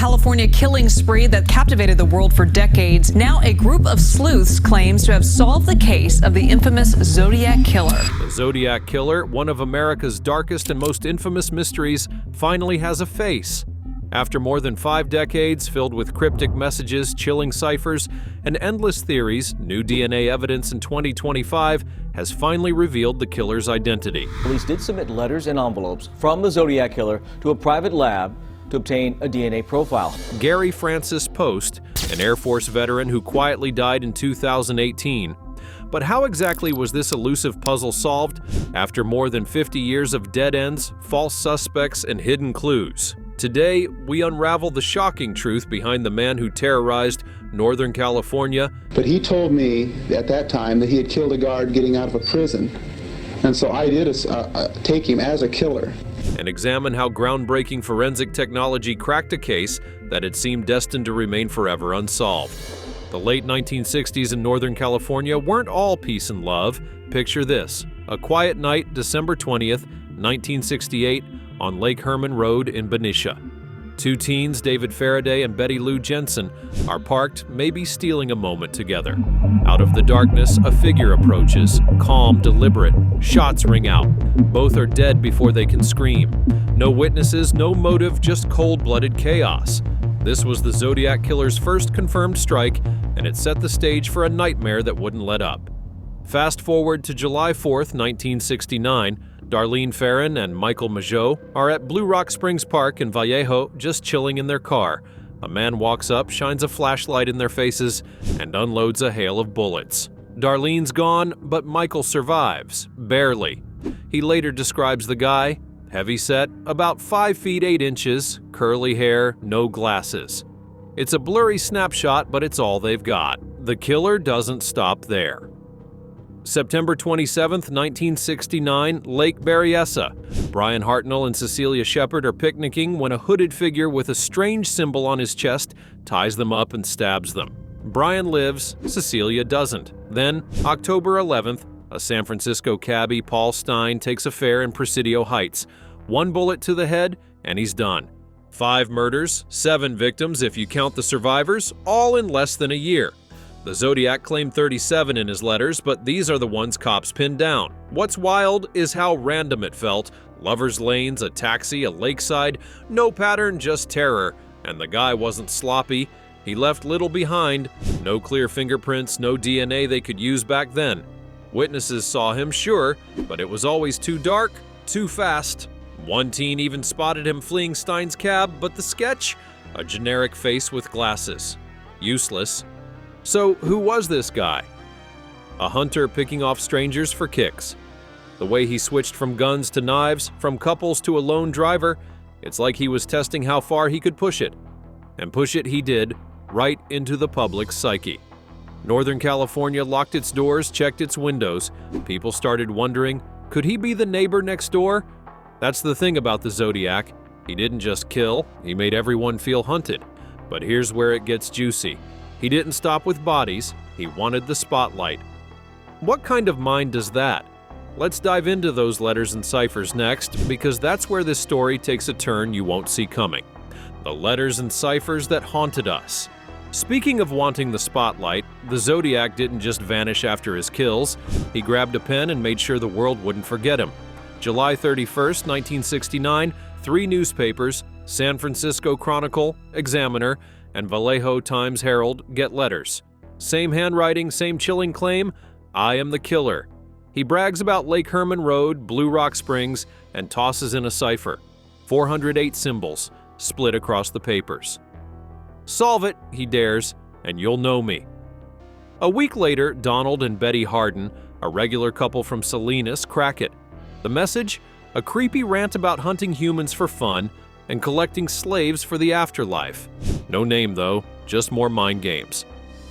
California killing spree that captivated the world for decades. Now a group of sleuths claims to have solved the case of the infamous Zodiac killer. The Zodiac killer, one of America's darkest and most infamous mysteries, finally has a face. After more than 5 decades filled with cryptic messages, chilling ciphers, and endless theories, new DNA evidence in 2025 has finally revealed the killer's identity. Police did submit letters and envelopes from the Zodiac killer to a private lab to obtain a DNA profile. Gary Francis Post, an Air Force veteran who quietly died in 2018. But how exactly was this elusive puzzle solved after more than 50 years of dead ends, false suspects, and hidden clues? Today, we unravel the shocking truth behind the man who terrorized Northern California. But he told me at that time that he had killed a guard getting out of a prison. And so I did take him as a killer. And examine how groundbreaking forensic technology cracked a case that had seemed destined to remain forever unsolved. The late 1960s in Northern California weren't all peace and love. Picture this: a quiet night, December 20th, 1968, on Lake Herman Road in Benicia. 2 teens, David Faraday and Betty Lou Jensen, are parked, maybe stealing a moment together. Out of the darkness, a figure approaches, calm, deliberate. Shots ring out. Both are dead before they can scream. No witnesses, no motive, just cold-blooded chaos. This was the Zodiac killer's first confirmed strike, and it set the stage for a nightmare that wouldn't let up. Fast forward to July 4th, 1969, Darlene Ferrin and Michael Mageau are at Blue Rock Springs Park in Vallejo just chilling in their car. A man walks up, shines a flashlight in their faces, and unloads a hail of bullets. Darlene's gone, but Michael survives, barely. He later describes the guy: heavy-set, about 5 feet 8 inches, curly hair, no glasses. It's a blurry snapshot, but it's all they've got. The killer doesn't stop there. September 27, 1969, Lake Berryessa. Brian Hartnell and Cecilia Shepard are picnicking when a hooded figure with a strange symbol on his chest ties them up and stabs them. Brian lives, Cecilia doesn't. Then, October 11th, a San Francisco cabbie, Paul Stein, takes a fare in Presidio Heights. 1 bullet to the head, and he's done. 5 murders, 7 victims if you count the survivors, all in less than a year. The Zodiac claimed 37 in his letters, but these are the ones cops pinned down. What's wild is how random it felt. Lovers lanes, a taxi, a lakeside, no pattern, just terror. And the guy wasn't sloppy. He left little behind. No clear fingerprints, no DNA they could use back then. Witnesses saw him, sure, but it was always too dark, too fast. 1 teen even spotted him fleeing Stein's cab, but the sketch? A generic face with glasses. Useless. So who was this guy? A hunter picking off strangers for kicks. The way he switched from guns to knives, from couples to a lone driver, it's like he was testing how far he could push it. And push it he did, right into the public's psyche. Northern California locked its doors, checked its windows. People started wondering, could he be the neighbor next door? That's the thing about the Zodiac. He didn't just kill, he made everyone feel hunted. But here's where it gets juicy. He didn't stop with bodies, he wanted the spotlight. What kind of mind does that? Let's dive into those letters and ciphers next, because that's where this story takes a turn you won't see coming. The letters and ciphers that haunted us. Speaking of wanting the spotlight, the Zodiac didn't just vanish after his kills. He grabbed a pen and made sure the world wouldn't forget him. July 31st, 1969, 3 newspapers, San Francisco Chronicle, Examiner, and Vallejo Times-Herald, get letters. Same handwriting, same chilling claim: I am the killer. He brags about Lake Herman Road, Blue Rock Springs, and tosses in a cipher. 408 symbols, split across the papers. Solve it, he dares, and you'll know me. A week later, Donald and Betty Harden, a regular couple from Salinas, crack it. The message? A creepy rant about hunting humans for fun and collecting slaves for the afterlife. No name though, just more mind games.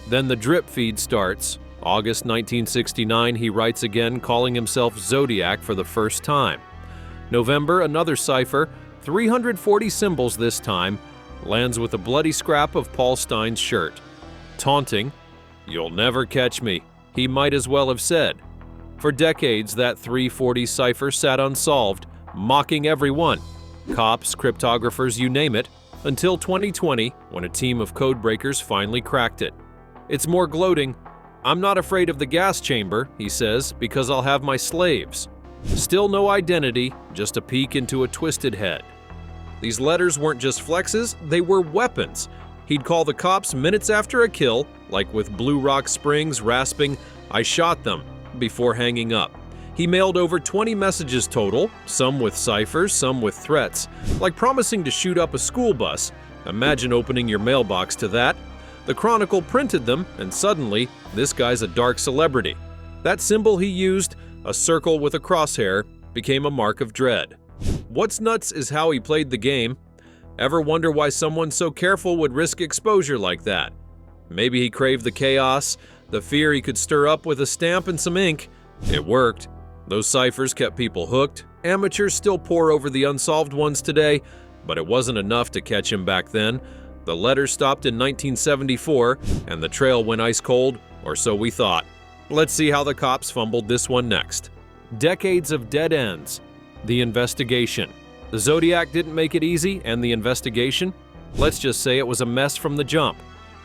Then the drip feed starts. August 1969, he writes again, calling himself Zodiac for the first time. November, another cipher, 340 symbols this time, lands with a bloody scrap of Paul Stein's shirt. Taunting, "You'll never catch me," he might as well have said. For decades, that 340 cipher sat unsolved, mocking everyone. Cops, cryptographers, you name it. Until 2020, when a team of codebreakers finally cracked it. It's more gloating. "I'm not afraid of the gas chamber," he says, "because I'll have my slaves." Still no identity, just a peek into a twisted head. These letters weren't just flexes, they were weapons. He'd call the cops minutes after a kill, like with Blue Rock Springs rasping, "I shot them," before hanging up. He mailed over 20 messages total, some with ciphers, some with threats, like promising to shoot up a school bus. Imagine opening your mailbox to that. The Chronicle printed them, and suddenly, this guy's a dark celebrity. That symbol he used, a circle with a crosshair, became a mark of dread. What's nuts is how he played the game. Ever wonder why someone so careful would risk exposure like that? Maybe he craved the chaos, the fear he could stir up with a stamp and some ink. It worked. Those ciphers kept people hooked. Amateurs still pore over the unsolved ones today, but it wasn't enough to catch him back then. The letters stopped in 1974, and the trail went ice cold, or so we thought. Let's see how the cops fumbled this one next. Decades of dead ends. The investigation. The Zodiac didn't make it easy, and the investigation? Let's just say it was a mess from the jump.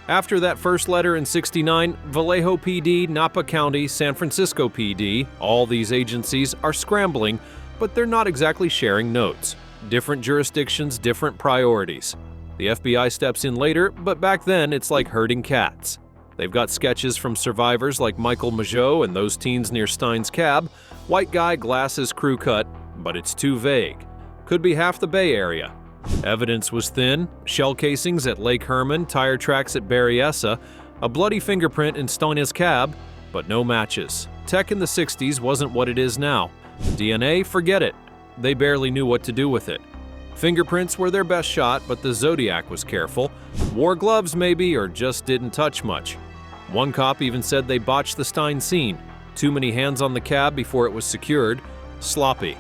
After that first letter in '69, Vallejo PD, Napa County, San Francisco PD, all these agencies are scrambling, but they're not exactly sharing notes. Different jurisdictions, different priorities. The FBI steps in later, but back then it's like herding cats. They've got sketches from survivors like Michael Mageau and those teens near Stein's cab, white guy, glasses, crew cut, but it's too vague. Could be half the Bay Area. Evidence was thin, shell casings at Lake Herman, tire tracks at Berryessa, a bloody fingerprint in Stein's cab, but no matches. Tech in the 60s wasn't what it is now. DNA, forget it. They barely knew what to do with it. Fingerprints were their best shot, but the Zodiac was careful. Wore gloves maybe, or just didn't touch much. One cop even said they botched the Stein scene. Too many hands on the cab before it was secured. Sloppy.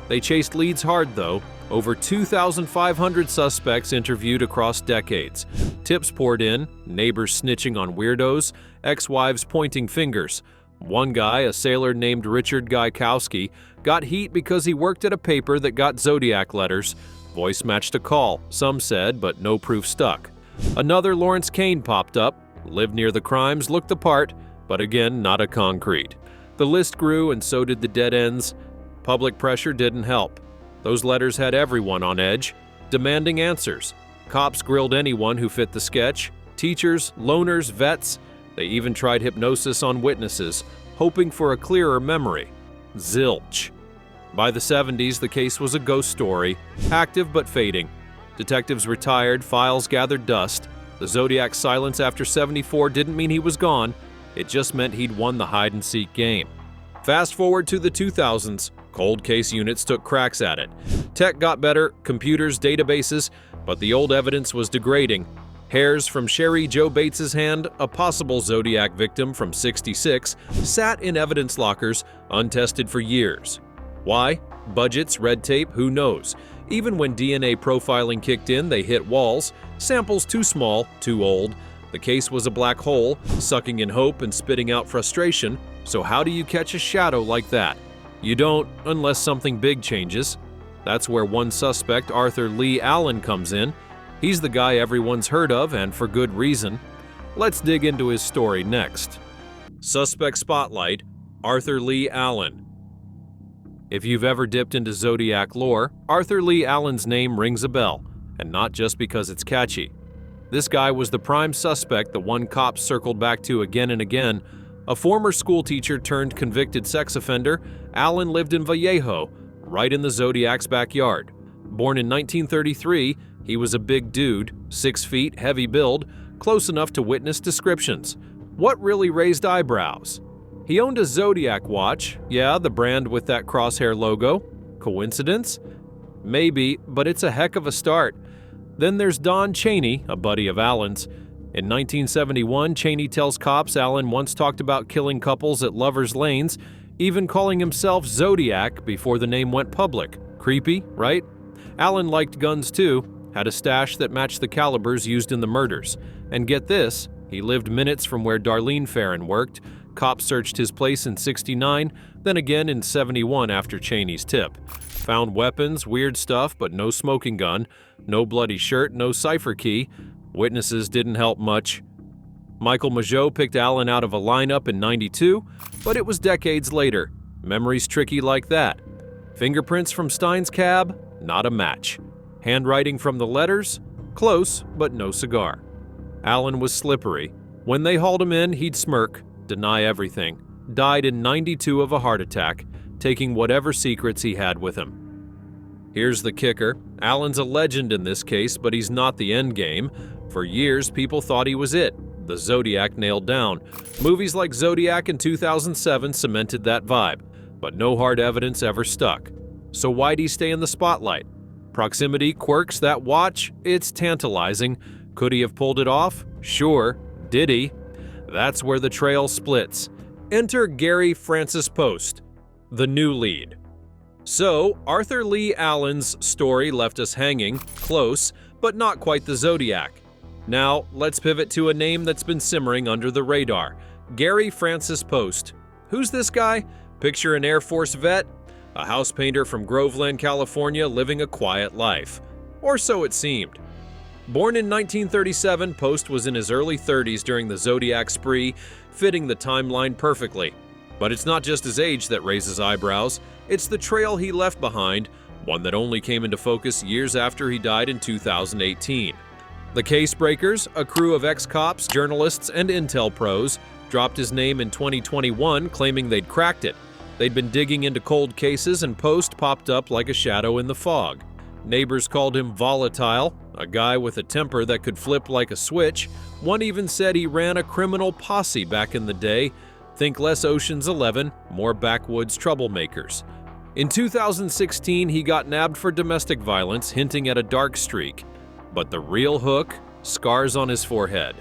They chased leads hard though. Over 2,500 suspects interviewed across decades. Tips poured in, neighbors snitching on weirdos, ex-wives pointing fingers. One guy, a sailor named Richard Gaikowski, got heat because he worked at a paper that got Zodiac letters. Voice matched a call, some said, but no proof stuck. Another, Lawrence Kane, popped up, lived near the crimes, looked the part, but again, not a concrete. The list grew and so did the dead ends. Public pressure didn't help. Those letters had everyone on edge, demanding answers. Cops grilled anyone who fit the sketch. Teachers, loners, vets. They even tried hypnosis on witnesses, hoping for a clearer memory. Zilch. By the 70s, the case was a ghost story, active but fading. Detectives retired, files gathered dust. The Zodiac's silence after '74 didn't mean he was gone. It just meant he'd won the hide-and-seek game. Fast forward to the 2000s. Cold case units took cracks at it. Tech got better, computers, databases, but the old evidence was degrading. Hairs from Sherry Joe Bates's hand, a possible Zodiac victim from '66, sat in evidence lockers, untested for years. Why? Budgets, red tape, who knows? Even when DNA profiling kicked in, they hit walls. Samples too small, too old. The case was a black hole, sucking in hope and spitting out frustration. So how do you catch a shadow like that? You don't, unless something big changes. That's where one suspect, Arthur Lee Allen, comes in. He's the guy everyone's heard of, and for good reason. Let's dig into his story next. Suspect Spotlight, Arthur Lee Allen. If you've ever dipped into Zodiac lore, Arthur Lee Allen's name rings a bell, and not just because it's catchy. This guy was the prime suspect the one cop circled back to again and again. A former schoolteacher turned convicted sex offender, Allen lived in Vallejo, right in the Zodiac's backyard. Born in 1933, he was a big dude, 6 feet, heavy build, close enough to witness descriptions. What really raised eyebrows? He owned a Zodiac watch, yeah, the brand with that crosshair logo. Coincidence? Maybe, but it's a heck of a start. Then there's Don Cheney, a buddy of Allen's. In 1971, Cheney tells cops Allen once talked about killing couples at lovers' lanes, even calling himself Zodiac before the name went public. Creepy, right? Allen liked guns too, had a stash that matched the calibers used in the murders. And get this, he lived minutes from where Darlene Ferrin worked. Cops searched his place in '69, then again in '71 after Cheney's tip. Found weapons, weird stuff, but no smoking gun, no bloody shirt, no cipher key. Witnesses didn't help much. Michael Mageau picked Allen out of a lineup in '92, but it was decades later. Memories tricky like that. Fingerprints from Stein's cab? Not a match. Handwriting from the letters? Close, but no cigar. Allen was slippery. When they hauled him in, he'd smirk, deny everything. Died in '92 of a heart attack, taking whatever secrets he had with him. Here's the kicker. Allen's a legend in this case, but he's not the end game. For years, people thought he was it. The Zodiac nailed down. Movies like Zodiac in 2007 cemented that vibe, but no hard evidence ever stuck. So why'd he stay in the spotlight? Proximity, quirks, that watch? It's tantalizing. Could he have pulled it off? Sure. Did he? That's where the trail splits. Enter Gary Francis Post, the new lead. So, Arthur Lee Allen's story left us hanging, close, but not quite the Zodiac. Now, let's pivot to a name that's been simmering under the radar. Gary Francis Post. Who's this guy? Picture an Air Force vet, a house painter from Groveland, California, living a quiet life. Or so it seemed. Born in 1937, Post was in his early 30s during the Zodiac spree, fitting the timeline perfectly. But it's not just his age that raises eyebrows, it's the trail he left behind, one that only came into focus years after he died in 2018. The Case Breakers, a crew of ex-cops, journalists, and intel pros, dropped his name in 2021, claiming they'd cracked it. They'd been digging into cold cases, and Post popped up like a shadow in the fog. Neighbors called him volatile, a guy with a temper that could flip like a switch. One even said he ran a criminal posse back in the day. Think less Ocean's 11, more backwoods troublemakers. In 2016, he got nabbed for domestic violence, hinting at a dark streak. But the real hook? Scars on his forehead.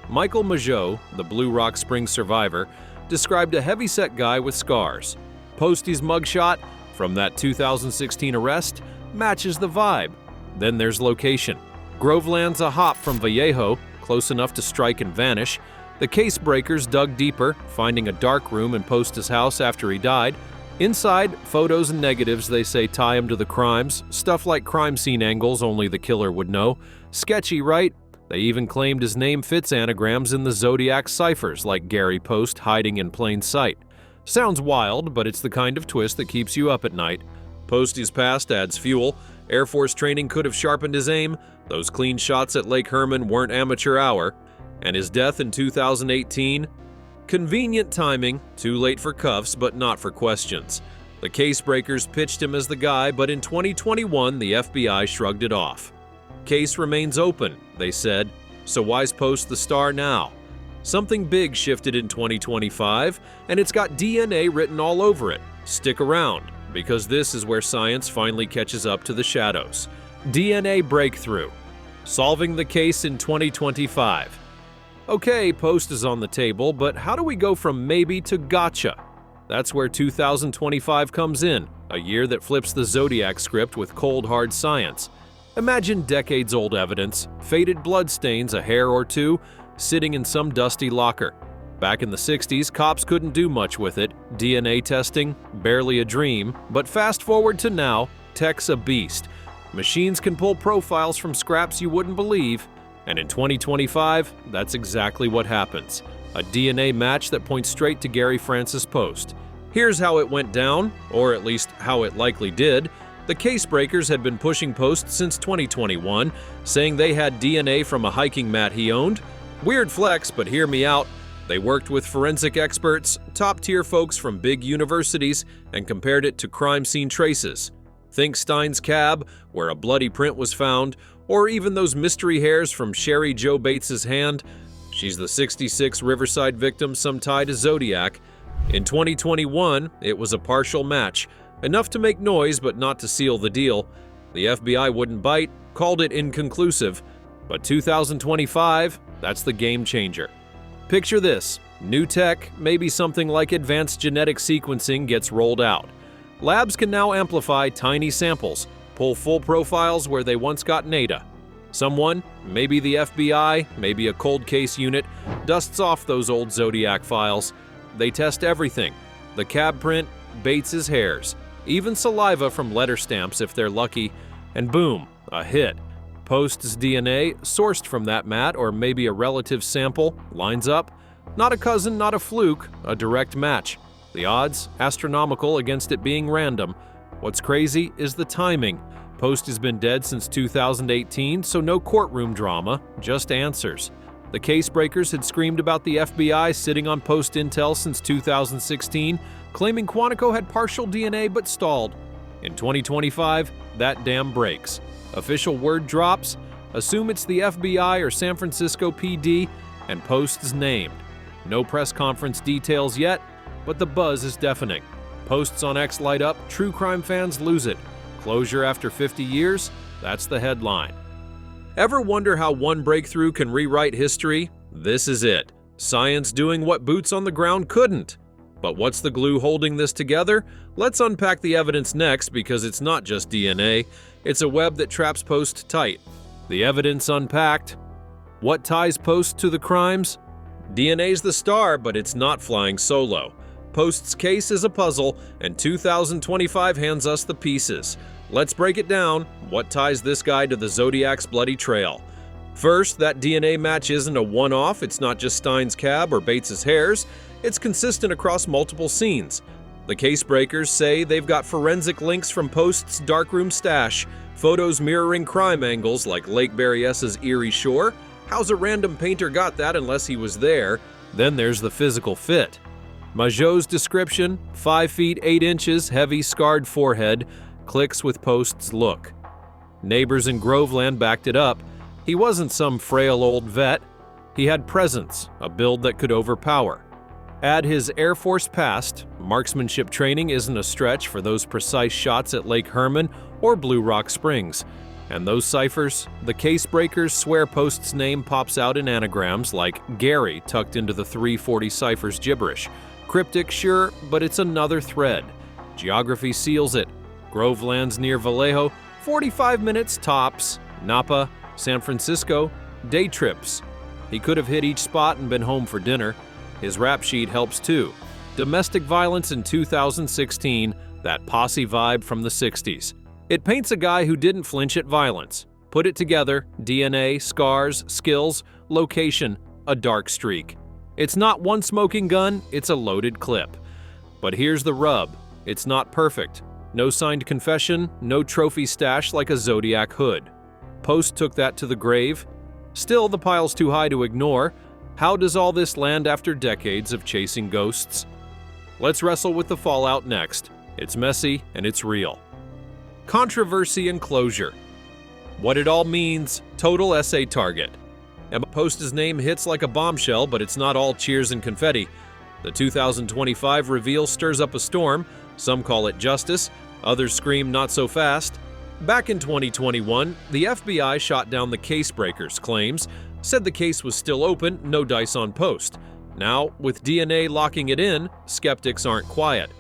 Michael Mageau, the Blue Rock Springs survivor, described a heavy-set guy with scars. Posty's mugshot, from that 2016 arrest, matches the vibe. Then there's location. Groveland's a hop from Vallejo, close enough to strike and vanish. The Case Breakers dug deeper, finding a dark room in Posta's house after he died. Inside, photos and negatives they say tie him to the crimes, stuff like crime scene angles only the killer would know. Sketchy, right? They even claimed his name fits anagrams in the Zodiac ciphers, like Gary Post hiding in plain sight. Sounds wild, but it's the kind of twist that keeps you up at night. Posty's past adds fuel. Air Force training could have sharpened his aim. Those clean shots at Lake Herman weren't amateur hour. And his death in 2018? Convenient timing, too late for cuffs, but not for questions. The Case Breakers pitched him as the guy, but in 2021, the FBI shrugged it off. Case remains open, they said, so why's Post the star now? Something big shifted in 2025, and it's got DNA written all over it. Stick around, because this is where science finally catches up to the shadows. DNA breakthrough. Solving the case in 2025. Okay, Post is on the table, but how do we go from maybe to gotcha? That's where 2025 comes in, a year that flips the Zodiac script with cold hard science. Imagine decades-old evidence, faded bloodstains, a hair or two, sitting in some dusty locker. Back in the 60s, cops couldn't do much with it. DNA testing, barely a dream. But fast forward to now, tech's a beast. Machines can pull profiles from scraps you wouldn't believe. And in 2025, that's exactly what happens. A DNA match that points straight to Gary Francis Post. Here's how it went down, or at least how it likely did. The Case Breakers had been pushing Post since 2021, saying they had DNA from a hiking mat he owned. Weird flex, but hear me out. They worked with forensic experts, top-tier folks from big universities, and compared it to crime scene traces. Think Stein's cab, where a bloody print was found, or even those mystery hairs from Sherry Jo Bates's hand. She's the 66 Riverside victim, some tie to Zodiac. In 2021, it was a partial match, enough to make noise but not to seal the deal. The FBI wouldn't bite, called it inconclusive. But 2025, that's the game changer. Picture this, new tech, maybe something like advanced genetic sequencing gets rolled out. Labs can now amplify tiny samples, pull full profiles where they once got NADA. Someone, maybe the FBI, maybe a cold case unit, dusts off those old Zodiac files. They test everything. The cab print, Bates's hairs. even saliva from letter stamps if they're lucky, and boom, a hit. Post's DNA, sourced from that mat or maybe a relative sample, lines up. Not a cousin, not a fluke, a direct match. The odds, astronomical against it being random. What's crazy is the timing. Post has been dead since 2018, so no courtroom drama, just answers. The case breakers had screamed about the FBI sitting on Post intel since 2016, claiming Quantico had partial DNA but stalled. In 2025, that dam breaks. Official word drops, assume it's the FBI or San Francisco PD, and Post's named. No press conference details yet, but the buzz is deafening. Posts on X light up, true crime fans lose it. Closure after 50 years? That's the headline. Ever wonder how one breakthrough can rewrite history? This is it. Science doing what boots on the ground couldn't. But what's the glue holding this together? Let's unpack the evidence next, because it's not just DNA. It's a web that traps Post tight. The evidence unpacked. What ties Post to the crimes? DNA's the star, but it's not flying solo. Post's case is a puzzle, and 2025 hands us the pieces. Let's break it down. What ties this guy to the Zodiac's bloody trail? First, that DNA match isn't a one-off. It's not just Stein's cab or Bates's hairs. It's consistent across multiple scenes. The case breakers say they've got forensic links from Post's darkroom stash, photos mirroring crime angles like Lake Berryessa's eerie shore. How's a random painter got that unless he was there? Then there's the physical fit. Majot's description, 5 feet 8 inches, heavy scarred forehead, clicks with Post's look. Neighbors in Groveland backed it up. He wasn't some frail old vet. He had presence, a build that could overpower. Add his Air Force past, marksmanship training isn't a stretch for those precise shots at Lake Herman or Blue Rock Springs. And those ciphers, the case breakers swear Post's name pops out in anagrams like Gary tucked into the 340 ciphers gibberish. Cryptic, sure, but it's another thread. Geography seals it. Groveland's near Vallejo, 45 minutes tops. Napa, San Francisco, day trips. He could have hit each spot and been home for dinner. His rap sheet helps too. Domestic violence in 2016, that posse vibe from the 60s. It paints a guy who didn't flinch at violence. Put it together, DNA, scars, skills, location, a dark streak. It's not one smoking gun, it's a loaded clip. But here's the rub. It's not perfect. No signed confession, no trophy stash like a Zodiac hood. Post took that to the grave. Still, the pile's too high to ignore. How does all this land after decades of chasing ghosts? Let's wrestle with the fallout next. It's messy and it's real. Controversy and closure. What it all means, total essay target. And Post's name hits like a bombshell, but it's not all cheers and confetti. The 2025 reveal stirs up a storm. Some call it justice, others scream not so fast. Back in 2021, the FBI shot down the case breakers' claims, said the case was still open, no dice on Post. Now, with DNA locking it in, skeptics aren't quiet.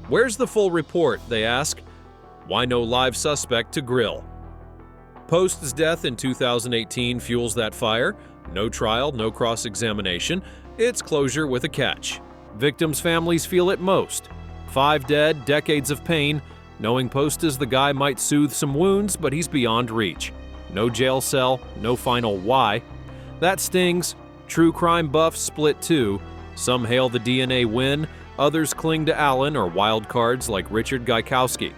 Where's the full report, they ask. Why no live suspect to grill? Post's death in 2018 fuels that fire. No trial, no cross-examination. It's closure with a catch. Victims' families feel it most. 5 dead, decades of pain. Knowing Post is the guy might soothe some wounds, but he's beyond reach. No jail cell, no final why. That stings. True crime buffs split too. Some hail the DNA win, others cling to Allen or wild cards like Richard Gaikowski.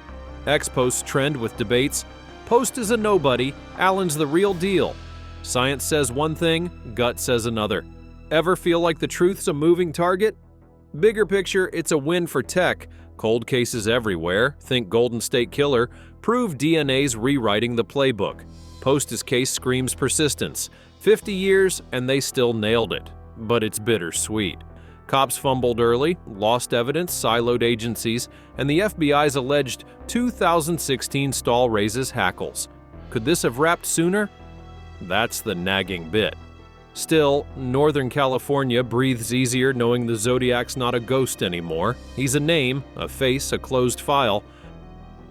Ex-Post trend with debates. Post is a nobody, Allen's the real deal. Science says one thing, gut says another. Ever feel like the truth's a moving target? Bigger picture, it's a win for tech. Cold cases everywhere, think Golden State Killer, prove DNA's rewriting the playbook. Post's case screams persistence. 50 years and they still nailed it. But it's bittersweet. Cops fumbled early, lost evidence, siloed agencies, and the FBI's alleged 2016 stall raises hackles. Could this have wrapped sooner? That's the nagging bit. Still, Northern California breathes easier knowing the Zodiac's not a ghost anymore. He's a name, a face, a closed file.